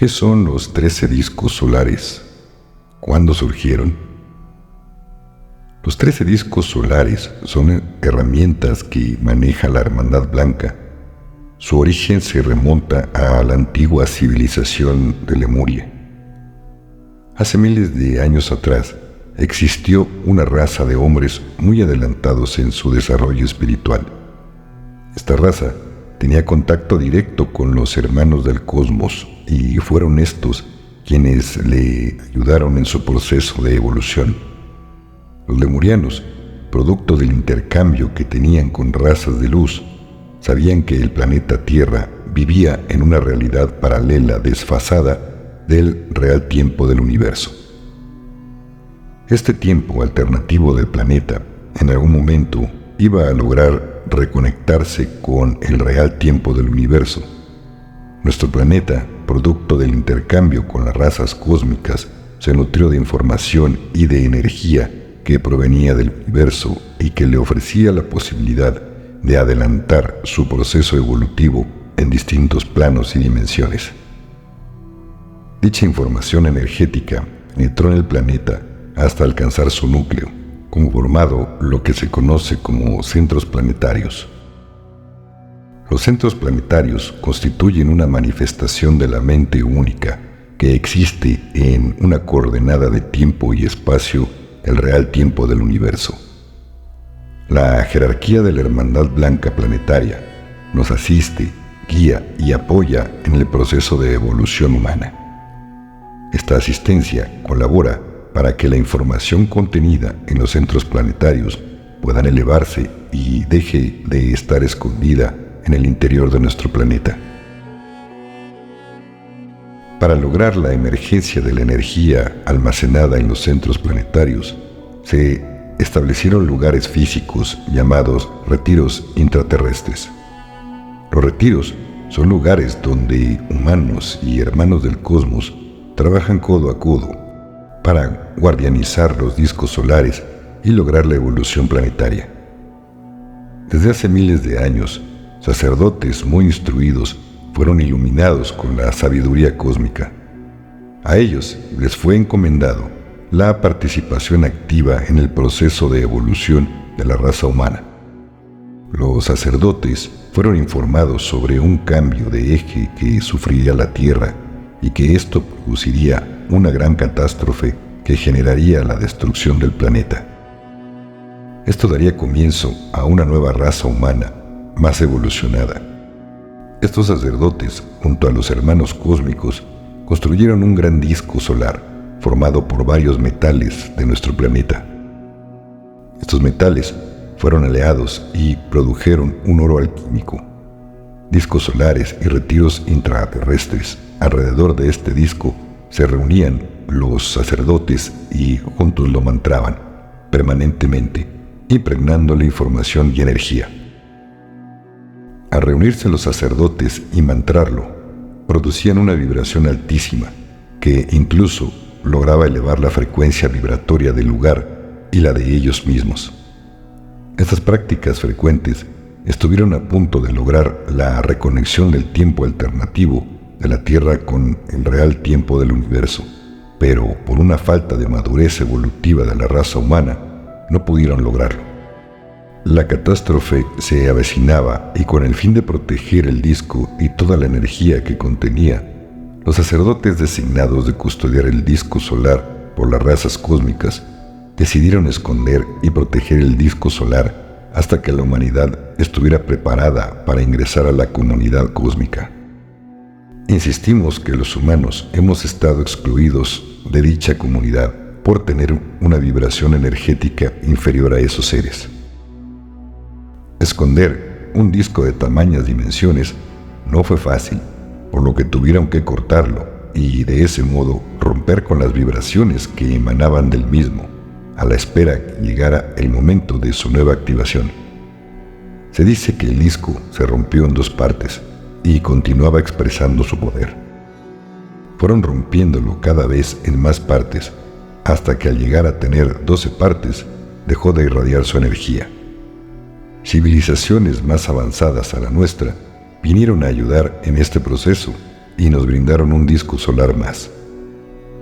¿Qué son los 13 discos solares? ¿Cuándo surgieron? Los 13 discos solares son herramientas que maneja la Hermandad Blanca. Su origen se remonta a la antigua civilización de Lemuria. Hace miles de años atrás existió una raza de hombres muy adelantados en su desarrollo espiritual. Esta raza tenía contacto directo con los hermanos del cosmos y fueron estos quienes le ayudaron en su proceso de evolución. Los lemurianos, producto del intercambio que tenían con razas de luz, sabían que el planeta Tierra vivía en una realidad paralela desfasada del real tiempo del universo. Este tiempo alternativo del planeta, en algún momento, iba a lograr reconectarse con el real tiempo del universo. Nuestro planeta, producto del intercambio con las razas cósmicas, se nutrió de información y de energía que provenía del universo y que le ofrecía la posibilidad de adelantar su proceso evolutivo en distintos planos y dimensiones. Dicha información energética penetró en el planeta hasta alcanzar su núcleo, conformado lo que se conoce como centros planetarios. Los centros planetarios constituyen una manifestación de la mente única que existe en una coordenada de tiempo y espacio, el real tiempo del universo. La jerarquía de la Hermandad Blanca Planetaria nos asiste, guía y apoya en el proceso de evolución humana. Esta asistencia colabora para que la información contenida en los centros planetarios puedan elevarse y deje de estar escondida en el interior de nuestro planeta. Para lograr la emergencia de la energía almacenada en los centros planetarios, se establecieron lugares físicos llamados retiros intraterrestres. Los retiros son lugares donde humanos y hermanos del cosmos trabajan codo a codo para guardianizar los discos solares y lograr la evolución planetaria. Desde hace miles de años, sacerdotes muy instruidos fueron iluminados con la sabiduría cósmica. A ellos les fue encomendado la participación activa en el proceso de evolución de la raza humana. Los sacerdotes fueron informados sobre un cambio de eje que sufriría la Tierra y que esto produciría una gran catástrofe que generaría la destrucción del planeta. Esto daría comienzo a una nueva raza humana más evolucionada. Estos sacerdotes, junto a los hermanos cósmicos, construyeron un gran disco solar formado por varios metales de nuestro planeta. Estos metales fueron aleados y produjeron un oro alquímico. Discos solares y retiros intraterrestres. Alrededor de este disco se reunían los sacerdotes y juntos lo mantraban permanentemente, impregnándole información y energía. Al reunirse los sacerdotes y mantrarlo, producían una vibración altísima que incluso lograba elevar la frecuencia vibratoria del lugar y la de ellos mismos. Estas prácticas frecuentes estuvieron a punto de lograr la reconexión del tiempo alternativo de la Tierra con el real tiempo del universo, pero por una falta de madurez evolutiva de la raza humana, no pudieron lograrlo. La catástrofe se avecinaba y con el fin de proteger el disco y toda la energía que contenía, los sacerdotes designados de custodiar el disco solar por las razas cósmicas decidieron esconder y proteger el disco solar hasta que la humanidad estuviera preparada para ingresar a la comunidad cósmica. Insistimos que los humanos hemos estado excluidos de dicha comunidad por tener una vibración energética inferior a esos seres. Esconder un disco de tamañas dimensiones no fue fácil, por lo que tuvieron que cortarlo y de ese modo romper con las vibraciones que emanaban del mismo, a la espera que llegara el momento de su nueva activación. Se dice que el disco se rompió en 2 partes y continuaba expresando su poder. Fueron rompiéndolo cada vez en más partes, hasta que al llegar a tener 12 partes, dejó de irradiar su energía. Civilizaciones más avanzadas a la nuestra vinieron a ayudar en este proceso y nos brindaron un disco solar más.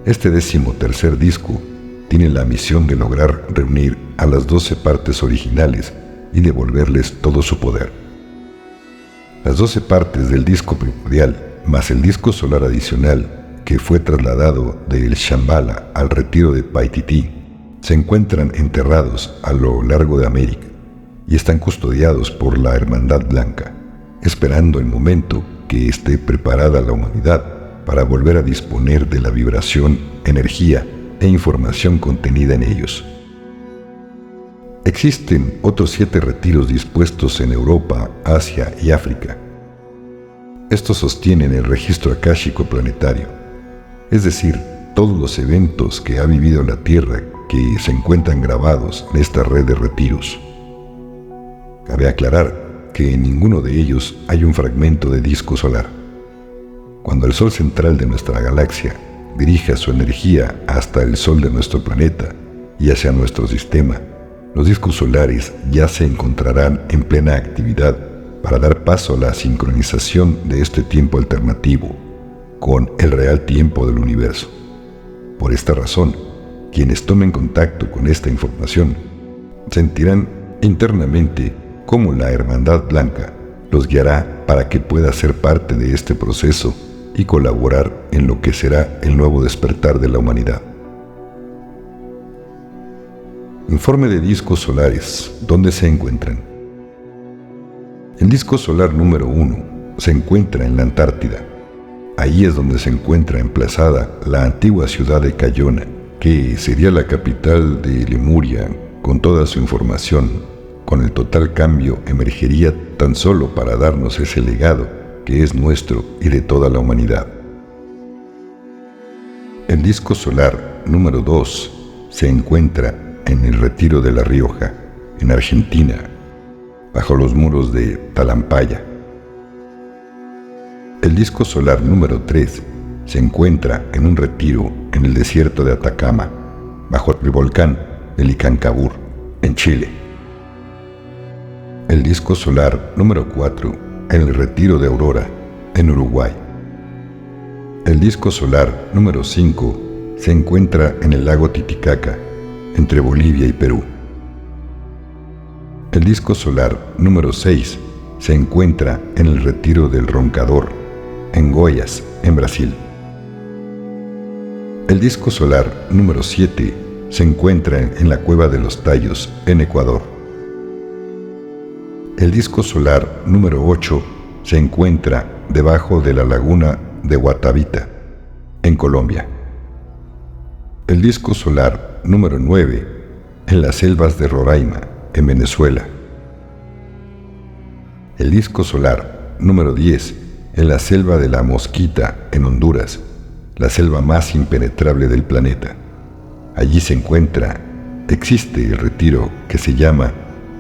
Este 13º disco tiene la misión de lograr reunir a las 12 partes originales y devolverles todo su poder. Las 12 partes del disco primordial, más el disco solar adicional que fue trasladado de El Shambhala al retiro de Paititi, se encuentran enterrados a lo largo de América y están custodiados por la Hermandad Blanca, esperando el momento que esté preparada la humanidad para volver a disponer de la vibración, energía e información contenida en ellos. Existen otros 7 retiros dispuestos en Europa, Asia y África. Estos sostienen el registro akáshico planetario, es decir, todos los eventos que ha vivido la Tierra que se encuentran grabados en esta red de retiros. Cabe aclarar que en ninguno de ellos hay un fragmento de disco solar. Cuando el Sol central de nuestra galaxia dirija su energía hasta el Sol de nuestro planeta y hacia nuestro sistema, los discos solares ya se encontrarán en plena actividad para dar paso a la sincronización de este tiempo alternativo con el real tiempo del universo. Por esta razón, quienes tomen contacto con esta información sentirán internamente cómo la Hermandad Blanca los guiará para que pueda ser parte de este proceso y colaborar en lo que será el nuevo despertar de la humanidad. Informe de discos solares. ¿Dónde se encuentran? El disco solar número 1 se encuentra en la Antártida. Ahí es donde se encuentra emplazada la antigua ciudad de Cayona, que sería la capital de Lemuria, con toda su información. Con el total cambio emergería tan solo para darnos ese legado que es nuestro y de toda la humanidad. El disco solar número 2 se encuentra en el Retiro de La Rioja, en Argentina, bajo los muros de Talampaya. El disco solar número 3 se encuentra en un retiro en el desierto de Atacama, bajo el volcán de Licancabur, en Chile. El disco solar número 4 en el retiro de Aurora, en Uruguay. El disco solar número 5 se encuentra en el lago Titicaca, entre Bolivia y Perú. El disco solar número 6 se encuentra en el retiro del Roncador, en Goiás, en Brasil. El disco solar número 7 se encuentra en la Cueva de los Tallos, en Ecuador. El disco solar número 8 se encuentra debajo de la laguna de Guatavita, en Colombia. El disco solar número 9 en las selvas de Roraima, en Venezuela. El disco solar número 10 en la selva de la Mosquita, en Honduras, la selva más impenetrable del planeta. Allí existe el retiro que se llama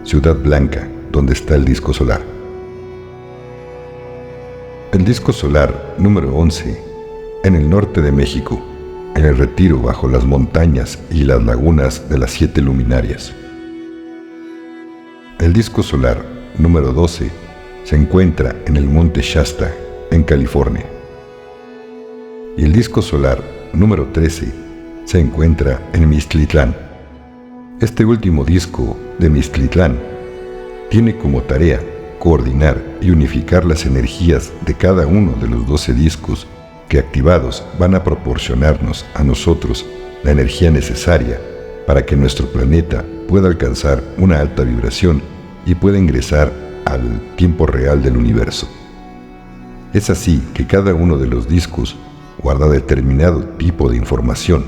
Ciudad Blanca, donde está el disco solar. El disco solar número 11 en el norte de México, en el retiro bajo las montañas y las lagunas de las 7 luminarias. El disco solar número 12 se encuentra en el monte Shasta, en California. Y el disco solar número 13 se encuentra en Mixtlitlán. Este último disco de Mixtlitlán tiene como tarea coordinar y unificar las energías de cada uno de los 12 discos que activados van a proporcionarnos a nosotros la energía necesaria para que nuestro planeta pueda alcanzar una alta vibración y pueda ingresar al tiempo real del universo. Es así que cada uno de los discos guarda determinado tipo de información.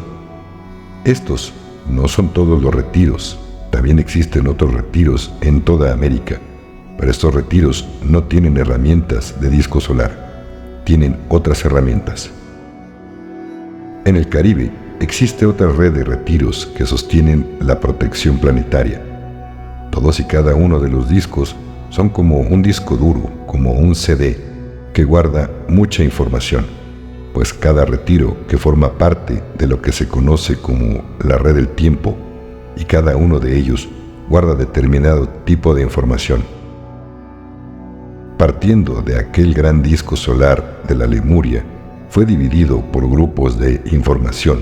Estos no son todos los retiros, también existen otros retiros en toda América, pero estos retiros no tienen herramientas de disco solar. Tienen otras herramientas. En el Caribe existe otra red de retiros que sostienen la protección planetaria. Todos y cada uno de los discos son como un disco duro, como un CD, que guarda mucha información, pues cada retiro que forma parte de lo que se conoce como la red del tiempo, y cada uno de ellos guarda determinado tipo de información. Partiendo de aquel gran disco solar de la Lemuria, fue dividido por grupos de información,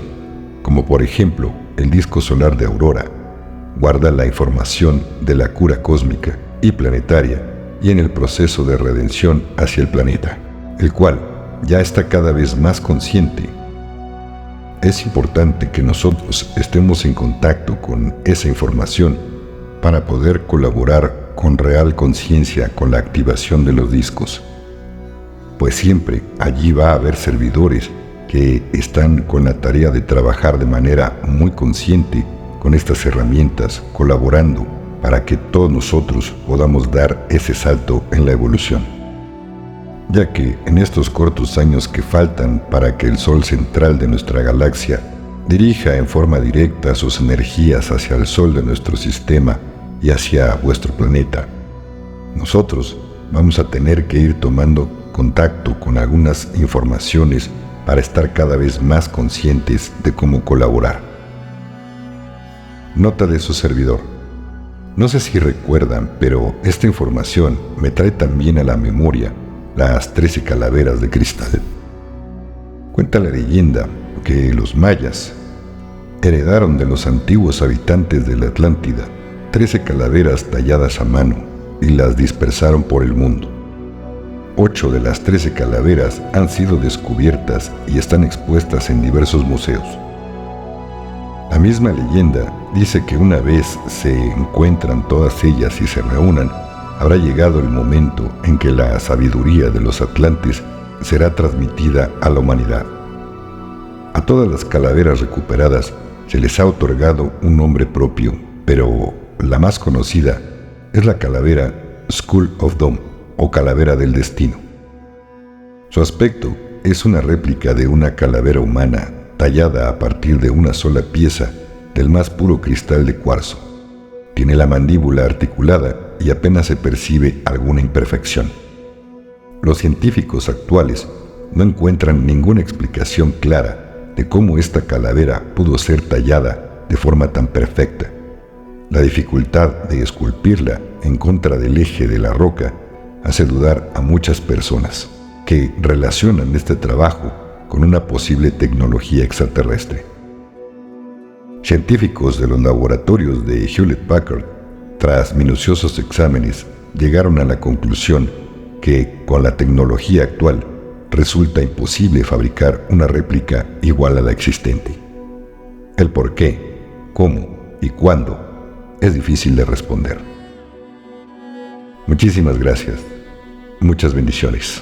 como por ejemplo el disco solar de Aurora, guarda la información de la cura cósmica y planetaria y en el proceso de redención hacia el planeta, el cual ya está cada vez más consciente. Es importante que nosotros estemos en contacto con esa información para poder colaborar con real conciencia con la activación de los discos, pues siempre allí va a haber servidores que están con la tarea de trabajar de manera muy consciente con estas herramientas, colaborando para que todos nosotros podamos dar ese salto en la evolución. Ya que en estos cortos años que faltan para que el Sol central de nuestra galaxia dirija en forma directa sus energías hacia el Sol de nuestro sistema y hacia vuestro planeta, nosotros vamos a tener que ir tomando contacto con algunas informaciones para estar cada vez más conscientes de cómo colaborar. Nota de su servidor. No sé si recuerdan, pero esta información me trae también a la memoria las 13 calaveras de cristal. Cuenta la leyenda que los mayas heredaron de los antiguos habitantes de la Atlántida 13 calaveras talladas a mano y las dispersaron por el mundo. 8 de las 13 calaveras han sido descubiertas y están expuestas en diversos museos. La misma leyenda dice que una vez se encuentran todas ellas y se reúnan, habrá llegado el momento en que la sabiduría de los atlantes será transmitida a la humanidad. A todas las calaveras recuperadas se les ha otorgado un nombre propio, pero la más conocida es la calavera Skull of Doom o calavera del destino. Su aspecto es una réplica de una calavera humana tallada a partir de una sola pieza del más puro cristal de cuarzo. Tiene la mandíbula articulada y apenas se percibe alguna imperfección. Los científicos actuales no encuentran ninguna explicación clara de cómo esta calavera pudo ser tallada de forma tan perfecta. La dificultad de esculpirla en contra del eje de la roca hace dudar a muchas personas que relacionan este trabajo con una posible tecnología extraterrestre. Científicos de los laboratorios de Hewlett Packard, tras minuciosos exámenes, llegaron a la conclusión que con la tecnología actual resulta imposible fabricar una réplica igual a la existente. El por qué, cómo y cuándo es difícil de responder. Muchísimas gracias. Muchas bendiciones.